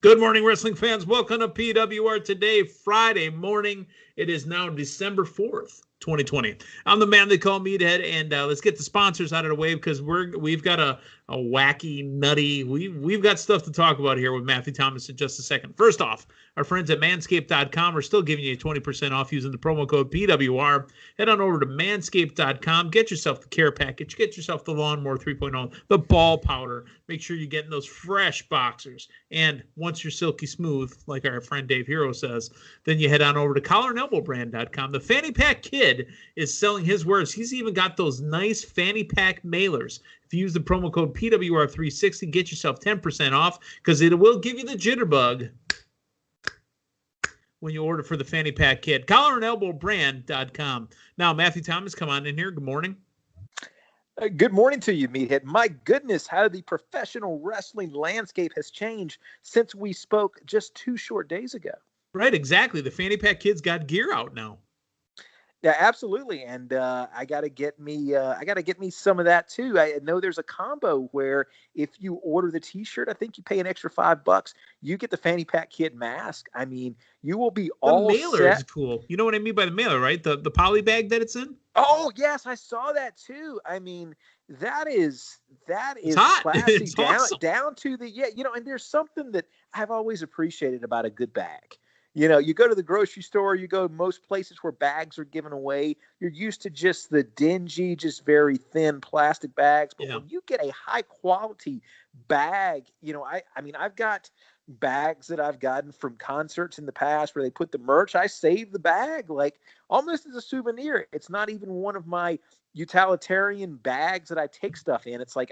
Good morning, wrestling fans. Welcome to PWR today, Friday morning. It is now December 4th, 2020. I'm the man they call Meathead, and let's get the sponsors out of the way because we've got a wacky, nutty, we've got stuff to talk about here with Matthew Thomas in just a second. First off, our friends at Manscaped.com are still giving you 20% off using the promo code PWR. Head on over to Manscaped.com. Get yourself the care package. Get yourself the Lawnmower 3.0, the ball powder. Make sure you're getting those fresh boxers. And once you're silky smooth, like our friend Dave Hero says, then you head on over to collarandelbowbrand.com. The Fanny Pack Kid is selling his wares. He's even got those nice Fanny Pack mailers. If you use the promo code PWR360, get yourself 10% off because it will give you the jitterbug when you order for the Fanny Pack Kid. collarandelbowbrand.com. Now, Matthew Thomas, come on in here. Good morning. Good morning to you, Meathead. My goodness, how the professional wrestling landscape has changed since we spoke just 2 short days ago. Right, exactly. The Fanny Pack Kid's got gear out now. Yeah, absolutely. And I gotta get me some of that too. I know there's a combo where if you order the T-shirt, I think you pay an extra $5. You get the Fanny Pack Kid mask. I mean, you will be all set. The mailer is cool. You know what I mean by the mailer, right? The poly bag that it's in. Oh yes, I saw that too. I mean, that is hot. classy It's awesome. down to the and there's something that I've always appreciated about a good bag. You know, you go to the grocery store, you go most places where bags are given away. You're used to just the dingy, just very thin plastic bags. But when you get a high quality bag, I mean, I've got bags that I've gotten from concerts in the past where they put the merch. I save the bag like almost as a souvenir. It's not even one of my utilitarian bags that I take stuff in. It's like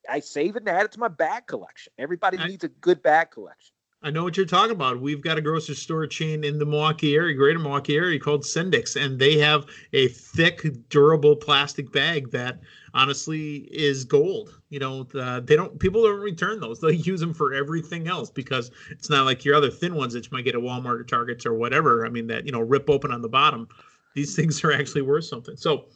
I save it and add it to my bag collection. Everybody needs a good bag collection. I know what you're talking about. We've got a grocery store chain in the Milwaukee area, greater Milwaukee area, called Sendix, and they have a thick, durable plastic bag that honestly is gold. People don't return those. They use them for everything else because it's not like your other thin ones that you might get at Walmart or Targets or whatever. I mean, that, rip open on the bottom. These things are actually worth something. So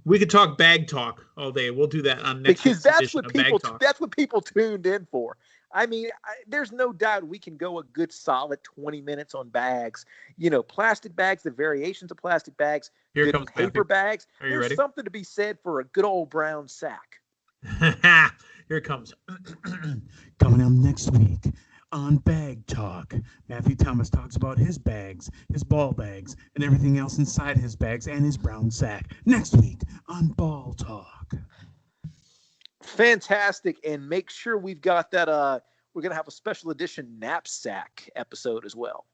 we could talk bag talk all day. We'll do that on next week's edition of Bag Talk. That's what people tuned in for. I mean, there's no doubt we can go a good solid 20 minutes on bags. Plastic bags, the variations of plastic bags, Here comes paper bags. Are you There's ready? Something to be said for a good old brown sack. Here it comes. Coming up next week on Bag Talk, Matthew Thomas talks about his bags, his ball bags, and everything else inside his bags and his brown sack. Next week on Ball Talk. Fantastic. And make sure we've got that. We're going to have a special edition knapsack episode as well.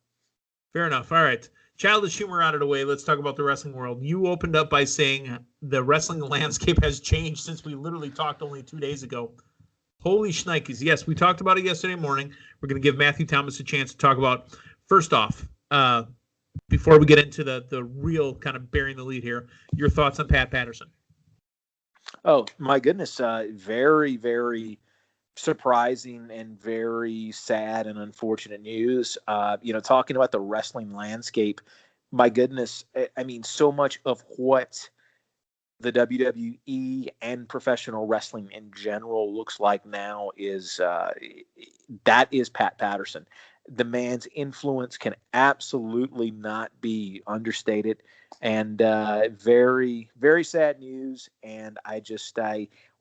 Fair enough. All right. Childish humor out of the way. Let's talk about the wrestling world. You opened up by saying the wrestling landscape has changed since we literally talked only 2 days ago. Holy shnikes. Yes, we talked about it yesterday morning. We're going to give Matthew Thomas a chance to talk about, first off, before we get into the real kind of bearing the lead here, your thoughts on Pat Patterson. Oh, my goodness. Very, very surprising and very sad and unfortunate news. Talking about the wrestling landscape, my goodness. I mean, so much of what the WWE and professional wrestling in general looks like now is that is Pat Patterson. The man's influence can absolutely not be understated, and very, very sad news. And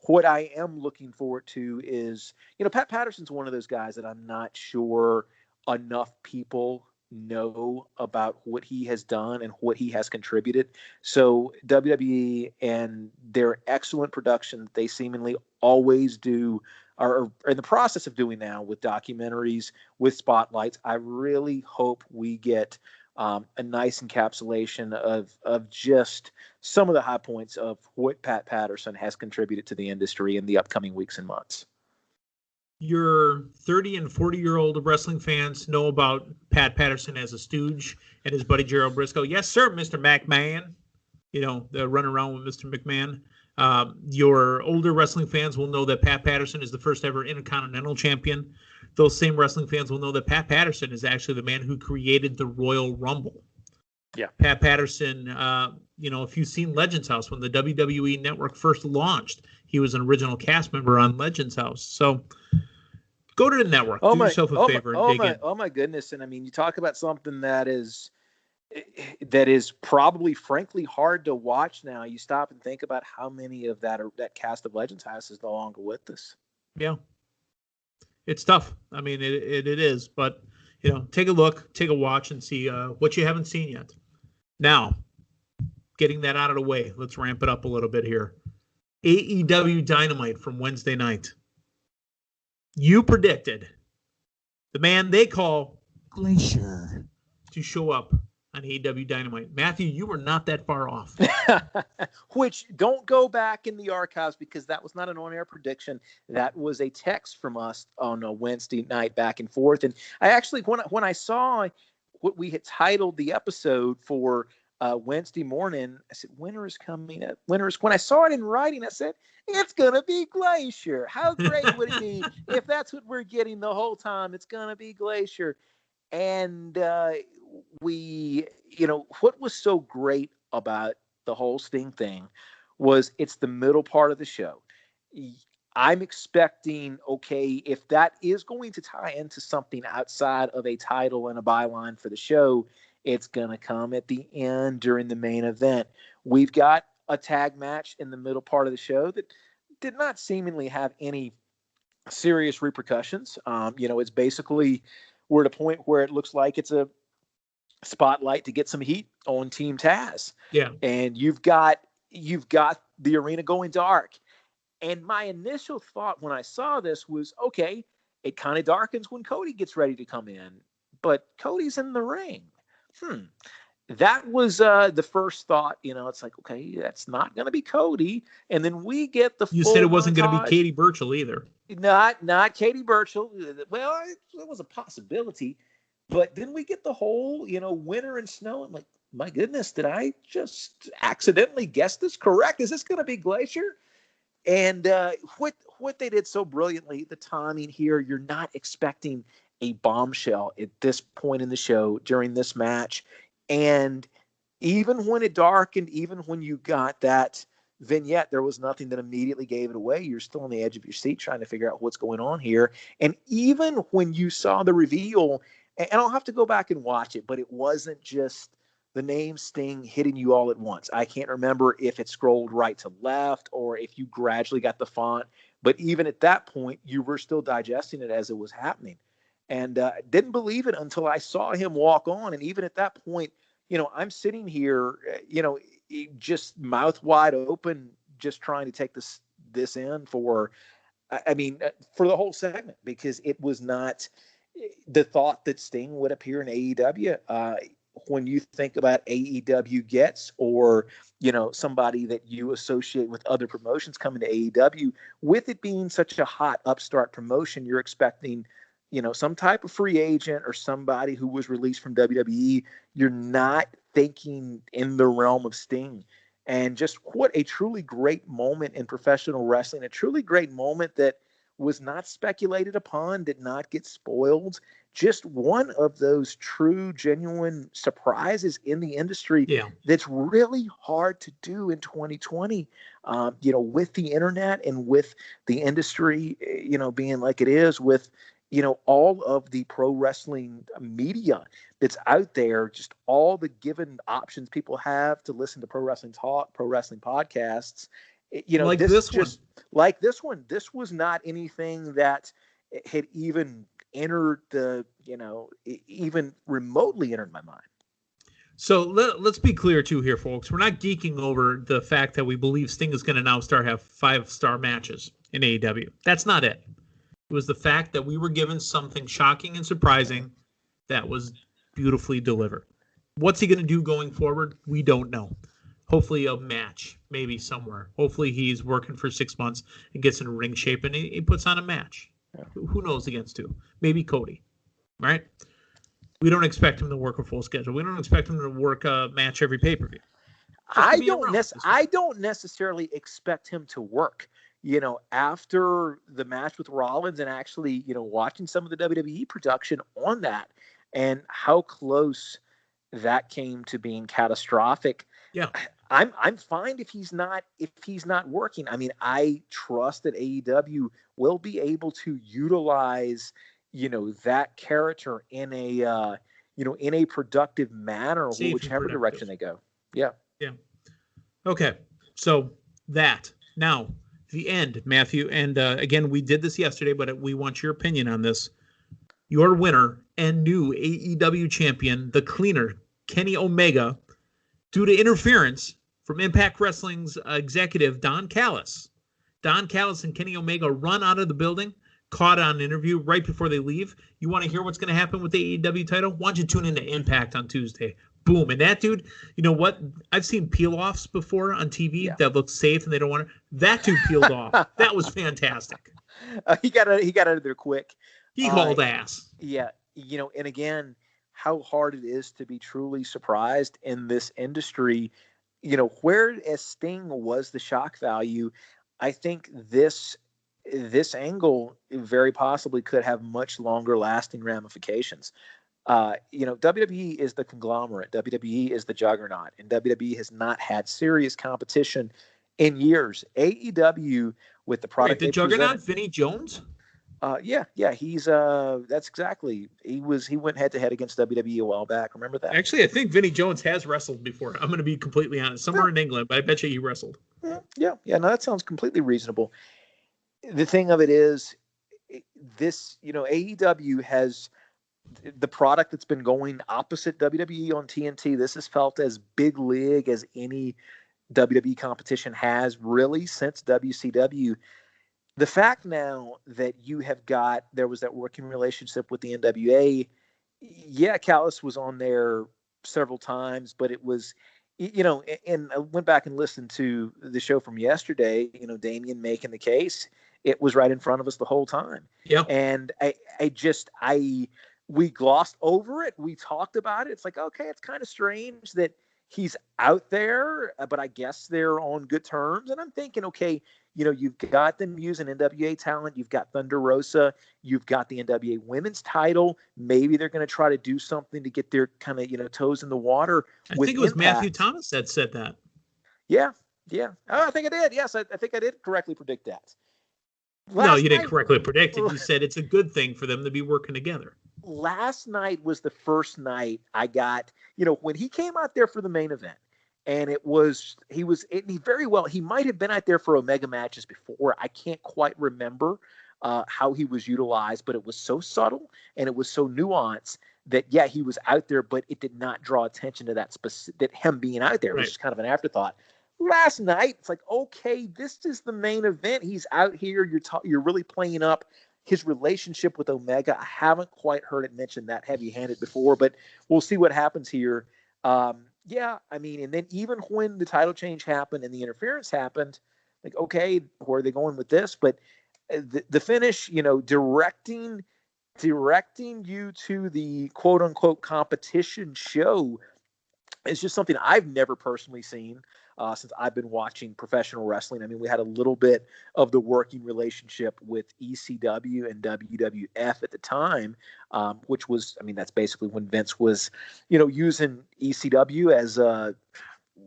what I am looking forward to is, Pat Patterson's one of those guys that I'm not sure enough people know about what he has done and what he has contributed. So WWE and their excellent production they seemingly always do are in the process of doing now with documentaries, with spotlights. I really hope we get a nice encapsulation of just some of the high points of what Pat Patterson has contributed to the industry in the upcoming weeks and months. Your 30 and 40-year-old wrestling fans know about Pat Patterson as a stooge and his buddy Gerald Briscoe. Yes, sir, Mr. McMahon. The run around with Mr. McMahon. Your older wrestling fans will know that Pat Patterson is the first ever Intercontinental Champion. Those same wrestling fans will know that Pat Patterson is actually the man who created the Royal Rumble. Yeah. Pat Patterson, if you've seen Legends House, when the WWE Network first launched, he was an original cast member on Legends House. So Go to the network. Do yourself a favor and dig in. Oh my goodness! And I mean, you talk about something that is probably, frankly, hard to watch now. You stop and think about how many of that cast of Legends House is no longer with us. Yeah, it's tough. I mean, it is, but take a look, take a watch, and see what you haven't seen yet. Now, getting that out of the way, let's ramp it up a little bit here. AEW Dynamite from Wednesday night. You predicted the man they call Glacier to show up on AEW Dynamite. Matthew, you were not that far off. Which, don't go back in the archives, because that was not an on-air prediction. That was a text from us on a Wednesday night back and forth. And I actually, when I saw what we had titled the episode for Wednesday morning, I said, winter is coming up. When I saw it in writing, I said, it's going to be Glacier. How great would it be if that's what we're getting the whole time? It's going to be Glacier. And what was so great about the whole Sting thing was it's the middle part of the show. I'm expecting, okay, if that is going to tie into something outside of a title and a byline for the show, it's going to come at the end during the main event. We've got a tag match in the middle part of the show that did not seemingly have any serious repercussions. It's basically, we're at a point where it looks like it's a spotlight to get some heat on Team Taz. Yeah. And you've got the arena going dark. And my initial thought when I saw this was, okay, it kind of darkens when Cody gets ready to come in, but Cody's in the ring. That was the first thought. It's like, okay, that's not going to be Cody. And then we get the You said it wasn't going to be Katie Burchill either. Not Katie Burchill. Well, it was a possibility. But then we get the whole, winter and snow. I'm like, my goodness, did I just accidentally guess this correct? Is this going to be Glacier? And what they did so brilliantly, the timing here, you're not expecting a bombshell at this point in the show during this match. And even when it darkened, even when you got that vignette, there was nothing that immediately gave it away. You're still on the edge of your seat trying to figure out what's going on here. And even when you saw the reveal, and I'll have to go back and watch it, but it wasn't just the name Sting hitting you all at once. I can't remember if it scrolled right to left or if you gradually got the font. But even at that point, you were still digesting it as it was happening. And didn't believe it until I saw him walk on. And even at that point, I'm sitting here, just mouth wide open, just trying to take this in for the whole segment, because it was not the thought that Sting would appear in AEW. When you think about AEW gets, or, somebody that you associate with other promotions coming to AEW, with it being such a hot upstart promotion, you're expecting, some type of free agent or somebody who was released from WWE. You're not thinking in the realm of Sting. And just what a truly great moment in professional wrestling, a truly great moment that was not speculated upon, did not get spoiled. Just one of those true, genuine surprises in the industry that's really hard to do in 2020, with the internet and with the industry, being like it is, with, all of the pro wrestling media that's out there, just all the given options people have to listen to pro wrestling talk, pro wrestling podcasts. Like this one. This was not anything that had even entered even remotely entered my mind. So let's be clear too here, folks. We're not geeking over the fact that we believe Sting is going to now have 5-star matches in AEW. That's not it. It was the fact that we were given something shocking and surprising that was beautifully delivered. What's he going to do going forward? We don't know. Hopefully a match, maybe somewhere. Hopefully he's working for 6 months and gets in ring shape and he puts on a match. Yeah. Who knows against who? Maybe Cody, right? We don't expect him to work a full schedule. We don't expect him to work a match every pay-per-view. I don't necessarily expect him to work. After the match with Rollins and actually, watching some of the WWE production on that and how close that came to being catastrophic. Yeah. I'm fine if he's not working. I mean, I trust that AEW will be able to utilize, that character in a in a productive manner, Safe whichever direction they go. Yeah. Yeah. Okay. So that now the end, Matthew. And again, we did this yesterday, but we want your opinion on this. Your winner and new AEW champion, the cleaner, Kenny Omega, due to interference from Impact Wrestling's executive, Don Callis. Don Callis and Kenny Omega run out of the building, caught on an interview right before they leave. You want to hear what's going to happen with the AEW title? Why don't you tune into Impact on Tuesday? Boom. And that dude, you know what? I've seen peel-offs before on TV that look safe and they don't want to. That dude peeled off. That was fantastic. He got out of there quick. He hauled ass. Yeah. And again, how hard it is to be truly surprised in this industry. Whereas Sting was the shock value, I think this angle very possibly could have much longer lasting ramifications. WWE is the conglomerate. WWE is the juggernaut, and WWE has not had serious competition in years. AEW with the product. Wait, the juggernaut, Vinnie Jones? Yeah, he's that's exactly. He went head to head against WWE a while back. Remember that? Actually, I think Vinnie Jones has wrestled before. I'm going to be completely honest. Somewhere in England, but I bet you he wrestled. Yeah. No, that sounds completely reasonable. The thing of it is, this, AEW has the product that's been going opposite WWE on TNT. This is felt as big league as any WWE competition has really since WCW. The fact now that there was that working relationship with the NWA, Callis was on there several times, but it was, and I went back and listened to the show from yesterday, Damian making the case. It was right in front of us the whole time. Yeah. And we glossed over it. We talked about it. It's like, okay, it's kind of strange that he's out there, but I guess they're on good terms. And I'm thinking, okay, you've got them using NWA talent. You've got Thunder Rosa. You've got the NWA women's title. Maybe they're going to try to do something to get their kind of, toes in the water. I think it was Impact. Matthew Thomas that said that. Yeah. Oh, I think I did. Yes, I think I did correctly predict that. No, you didn't correctly predict it. You said it's a good thing for them to be working together. Last night was the first night I got, when he came out there for the main event, and he might have been out there for Omega matches before. I can't quite remember how he was utilized, but it was so subtle and it was so nuanced that, he was out there, but it did not draw attention to that him being out there. It was just kind of an afterthought. Last night, it's like, okay, this is the main event. He's out here. You're really playing up his relationship with Omega. I haven't quite heard it mentioned that heavy-handed before, but we'll see what happens here. And then even when the title change happened and the interference happened, like, okay, where are they going with this? But the finish, directing you to the quote-unquote competition show is just something I've never personally seen since I've been watching professional wrestling. I mean, we had a little bit of the working relationship with ECW and WWF at the time, which was, that's basically when Vince was, using ECW as I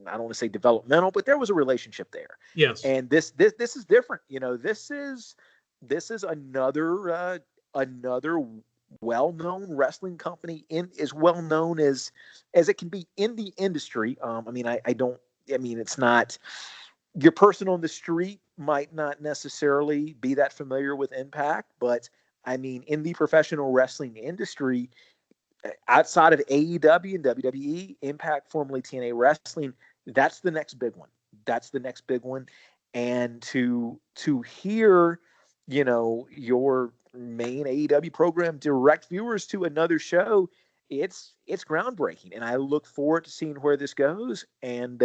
don't want to say developmental, but there was a relationship there. Yes. And this is different. This is another well-known wrestling company as well known as it can be in the industry. It's not, your person on the street might not necessarily be that familiar with Impact, but in the professional wrestling industry, outside of AEW and WWE, Impact, formerly TNA Wrestling, that's the next big one. And to hear, your main AEW program direct viewers to another show, it's groundbreaking, and I look forward to seeing where this goes. And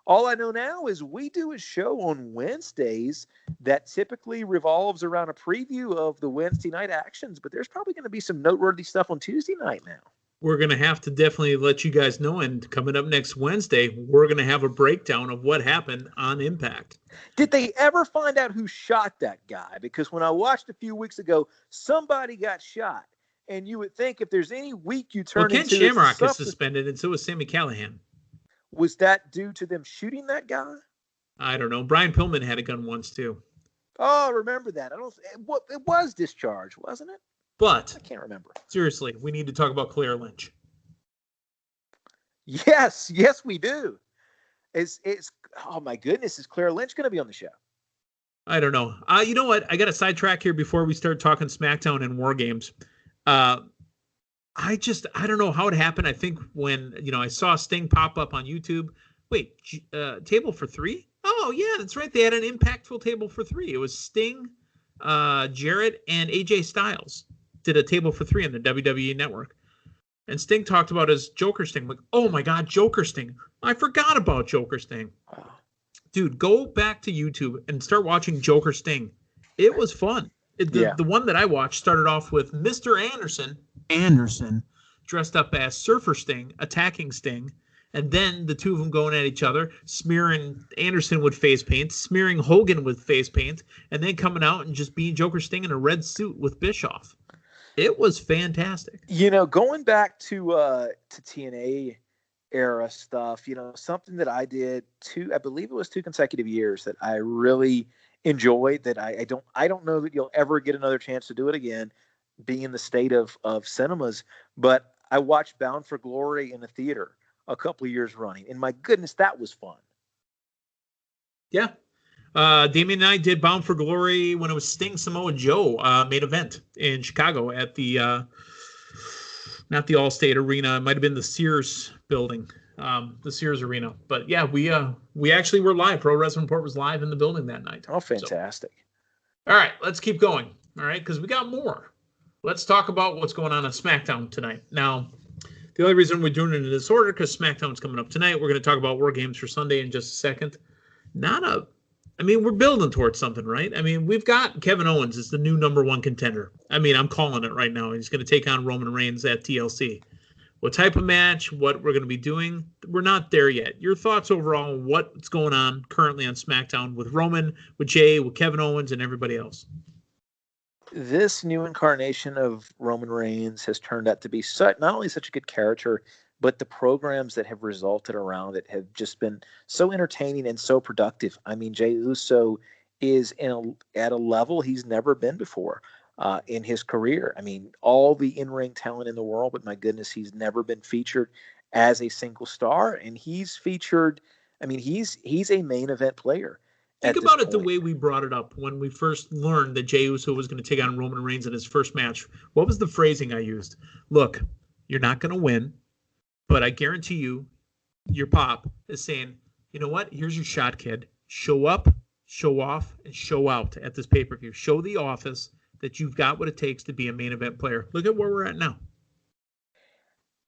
all I know now is we do a show on Wednesdays that typically revolves around a preview of the Wednesday night actions, but there's probably going to be some noteworthy stuff on Tuesday night now. We're going to have to definitely let you guys know, and coming up next Wednesday, we're going to have a breakdown of what happened on Impact. Did they ever find out who shot that guy? Because when I watched a few weeks ago, somebody got shot. And you would think if there's any week you turn into... Ken Shamrock is suspended, and so is Sami Callihan. Was that due to them shooting that guy? I don't know. Brian Pillman had a gun once too. Oh, I remember that. It was discharge, wasn't it? But I can't remember. Seriously, we need to talk about Claire Lynch. Yes, we do. It's oh my goodness, is Claire Lynch going to be on the show? I don't know. You know what? I got a sidetrack here before we start talking SmackDown and War Games. I don't know how it happened. I think when, I saw Sting pop up on YouTube. Wait, table for three? Oh, yeah, that's right. They had an impactful table for three. It was Sting, Jarrett, and AJ Styles did a table for three on the WWE Network. And Sting talked about his Joker Sting. Like, oh, my God, Joker Sting. I forgot about Joker Sting. Dude, go back to YouTube and start watching Joker Sting. It was fun. The one that I watched started off with Mr. Anderson dressed up as Surfer Sting, attacking Sting, and then the two of them going at each other, smearing Anderson with face paint, smearing Hogan with face paint, and then coming out and just being Joker Sting in a red suit with Bischoff. It was fantastic. Going back to TNA era stuff, something that I did I believe it was 2 consecutive years that I really enjoyed, that I don't know that you'll ever get another chance to do it again, being in the state of cinemas, but I watched Bound for Glory in the theater a couple of years running, and my goodness, that was fun. Yeah. Damien and I did Bound for Glory when it was Sting Samoa Joe main event in Chicago at the not the Allstate Arena. It might have been the Sears building, the Sears Arena. But yeah, we actually were live. Pro Wrestling Report was live in the building that night. Oh, fantastic. So, all right, let's keep going. All right, because we got more. Let's talk about what's going on SmackDown tonight. Now, the only reason we're doing it in this order because SmackDown's coming up tonight. We're going to talk about War Games for Sunday in just a second. We're building towards something, right? We've got Kevin Owens as the new number one contender. I'm calling it right now. He's going to take on Roman Reigns at TLC. What type of match, what we're going to be doing, we're not there yet. Your thoughts overall on what's going on currently on SmackDown with Roman, with Jay, with Kevin Owens, and everybody else? This new incarnation of Roman Reigns has turned out to be not only such a good character, but the programs that have resulted around it have just been so entertaining and so productive. Jay Uso is at a level he's never been before in his career. All the in-ring talent in the world, but my goodness, he's never been featured as a single star, and he's featured. He's a main event player. Think about it the way we brought it up when we first learned that Jey Uso was going to take on Roman Reigns in his first match. What was the phrasing I used? Look, you're not going to win, but I guarantee you, your pop is saying, you know what? Here's your shot, kid. Show up, show off, and show out at this pay-per-view. Show the office that you've got what it takes to be a main event player. Look at where we're at now.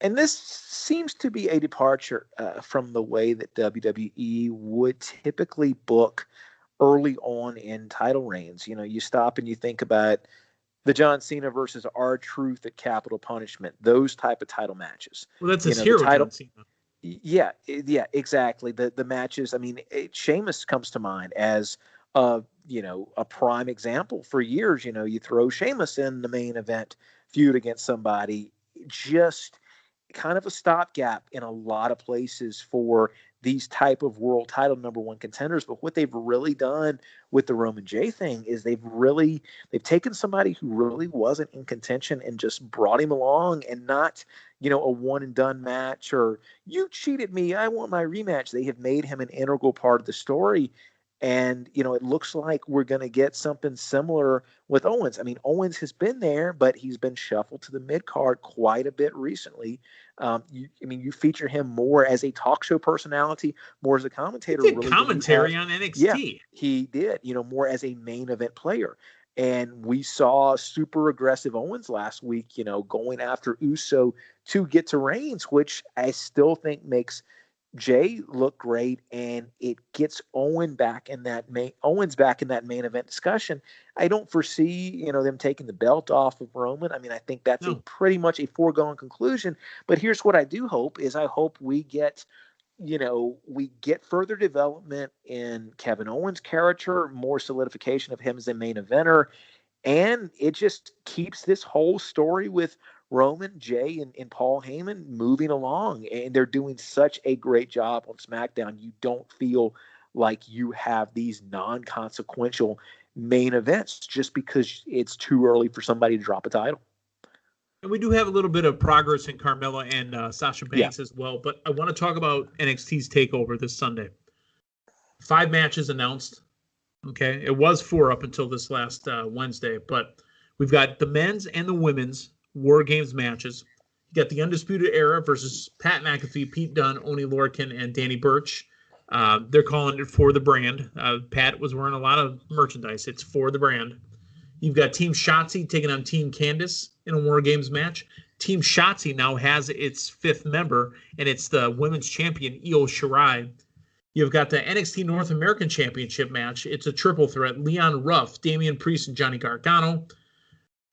And this seems to be a departure from the way that WWE would typically book early on in title reigns. You stop and you think about the John Cena versus R-Truth at Capital Punishment, those type of title matches. Well, that's his hero, John Cena. Yeah, exactly. The matches, Sheamus comes to mind as a prime example. For years, you throw Sheamus in the main event feud against somebody, just kind of a stopgap in a lot of places for these type of world title number one contenders. But what they've really done with the Roman J thing is they've taken somebody who really wasn't in contention and just brought him along, and not, a one and done match or you cheated me, I want my rematch. They have made him an integral part of the story. And, it looks like we're going to get something similar with Owens. Owens has been there, but he's been shuffled to the mid-card quite a bit recently. You feature him more as a talk show personality, more as a commentator. He did commentary on NXT. Yeah, he did, more as a main event player. And we saw super aggressive Owens last week, going after Uso to get to Reigns, which I still think makes Jay looked great, and it gets Owens back in that main event discussion. I don't foresee, them taking the belt off of Roman. I think that's a pretty much a foregone conclusion. But here's what I do hope is I hope we get, we get further development in Kevin Owens' character, more solidification of him as a main eventer. And it just keeps this whole story with Roman, Jay, and Paul Heyman moving along, and they're doing such a great job on SmackDown. You don't feel like you have these non-consequential main events just because it's too early for somebody to drop a title. And we do have a little bit of progress in Carmella and Sasha Banks as well, but I want to talk about NXT's TakeOver this Sunday. 5 matches announced. Okay, it was 4 up until this last Wednesday, but we've got the men's and the women's War Games matches. You got the Undisputed Era versus Pat McAfee, Pete Dunne, Oney Lorcan, and Danny Burch. They're calling it For the Brand. Pat was wearing a lot of merchandise. It's For the Brand. You've got Team Shotzi taking on Team Candice in a War Games match. Team Shotzi now has its 5th member, and it's the women's champion, Io Shirai. You've got the NXT North American Championship match. It's a triple threat. Leon Ruff, Damian Priest, and Johnny Gargano.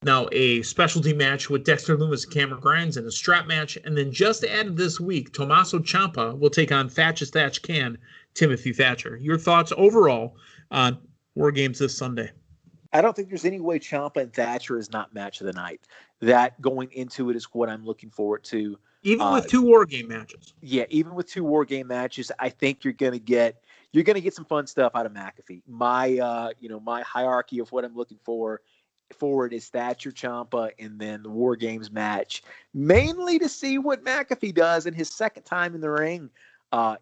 Now a specialty match with Dexter Lumis and Cameron Grimes and a strap match. And then just added this week, Tommaso Ciampa will take on Thatch Can, Timothy Thatcher. Your thoughts overall on War Games this Sunday? I don't think there's any way Ciampa and Thatcher is not match of the night. That going into it is what I'm looking forward to. Even with 2 War Game matches. Yeah, even with 2 War Game matches, I think you're gonna get some fun stuff out of McAfee. My hierarchy of what I'm looking forward is Thatcher, Ciampa, and then the War Games match, mainly to see what McAfee does in his second time in the ring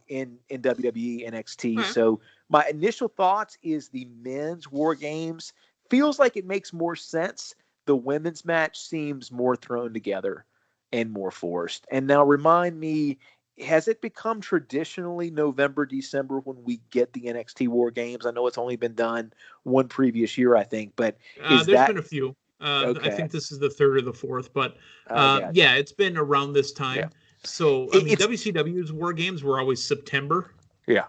in WWE NXT. Mm-hmm. So my initial thoughts is the men's War Games feels like it makes more sense. The women's match seems more thrown together and more forced. And now remind me, has it become traditionally November, December when we get the NXT War Games? I know it's only been done one previous year, I think, but there's been a few. Okay. I think this is the 3rd or the 4th, but yeah, it's been around this time. Yeah. So WCW's War Games were always September. Yeah.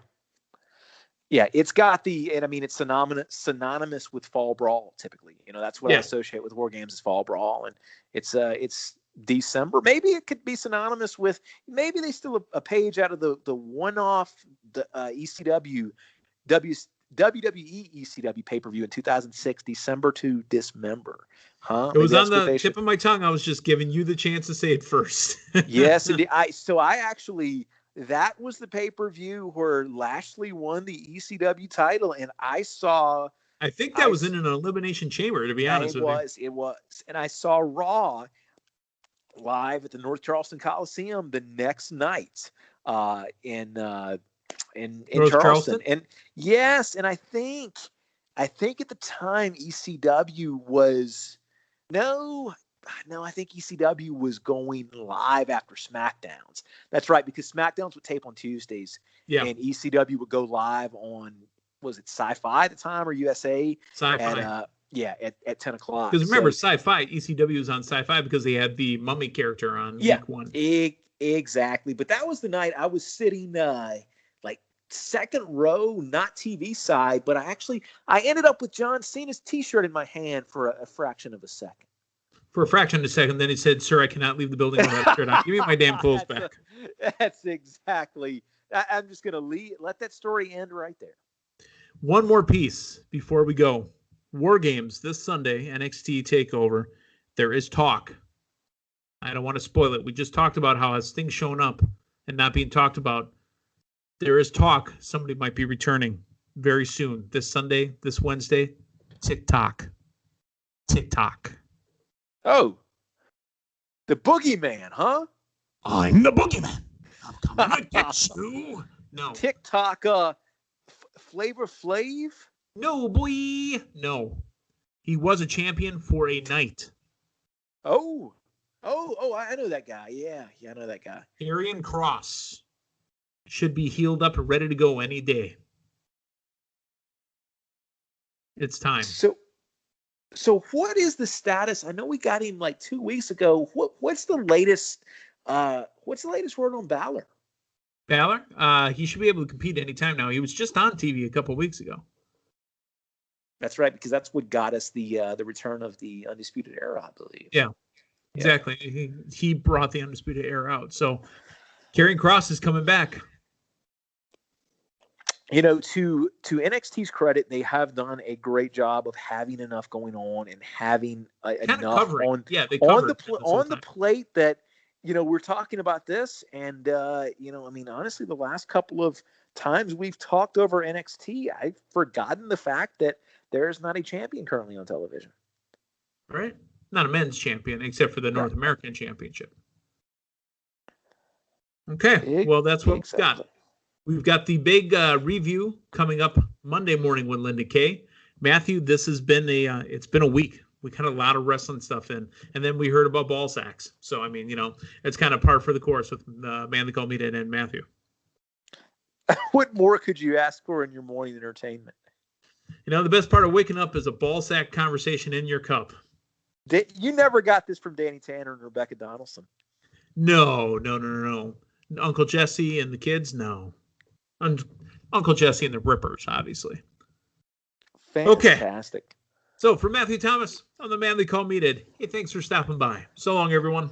Yeah, it's got it's synonymous with Fall Brawl typically. That's what I associate with War Games is Fall Brawl, and it's December. Maybe it could be synonymous with, maybe they steal a page out of the one-off ECW WWE ECW pay-per-view in 2006, December to Dismember. Huh? It was on the tip of my tongue. I was just giving you the chance to say it first. Yes, indeed. That was the pay-per-view where Lashley won the ECW title, and I think that was in an Elimination Chamber, to be honest with you. It was. And I saw Raw live at the North Charleston Coliseum the next night in Charleston. And yes, and I think at the time ECW was I think ECW was going live after SmackDowns. That's right, because SmackDowns would tape on Tuesdays, and ECW would go live on, was it Sci-Fi at the time or USA? Sci-Fi. At 10 o'clock. Because remember, Sci-Fi, ECW was on Sci-Fi because they had the Mummy character on week 1. Exactly. But that was the night I was sitting second row, not TV side, but I ended up with John Cena's T-shirt in my hand for a fraction of a second. For a fraction of a second, then he said, "Sir, I cannot leave the building with that shirt on. Give me my damn clothes back." That's exactly. I'm just going to let that story end right there. One more piece before we go. War Games this Sunday, NXT TakeOver. There is talk. I don't want to spoil it. We just talked about how as things showing up and not being talked about, there is talk somebody might be returning very soon. This Sunday, this Wednesday. TikTok. Oh, the boogeyman, huh? I'm the boogeyman. I'm coming to get you. No. TikTok, Flavor Flav? No, boy. No. He was a champion for a night. Oh, I know that guy. Yeah, I know that guy. Karrion Kross should be healed up and ready to go any day. It's time. So what is the status? I know we got him 2 weeks ago. What's the latest? What's the latest word on Balor? Balor? He should be able to compete anytime now. He was just on TV a couple of weeks ago. That's right, because that's what got us the return of the Undisputed Era, I believe. Yeah, exactly. He brought the Undisputed Era out. So Karrion Kross is coming back. To NXT's credit, they have done a great job of having enough going on and having enough covering. on the plate that we're talking about this. And honestly, the last couple of times we've talked over NXT, I've forgotten the fact that there's not a champion currently on television. Right, not a men's champion except for the North American Championship. Okay, well that's what we've got. We've got the big review coming up Monday morning with Linda Kay. Matthew, this has been it's been a week. We had a lot of wrestling stuff in, and then we heard about ball sacks. So, it's kind of par for the course with Man They Call Meathead and Matthew. What more could you ask for in your morning entertainment? The best part of waking up is a ball sack conversation in your cup. You never got this from Danny Tanner and Rebecca Donaldson. No. Uncle Jesse and the kids, no. Uncle Jesse and the Rippers, obviously. Fantastic. Okay. So for Matthew Thomas, I'm the Man They Call Meathead. Hey, thanks for stopping by. So long, everyone.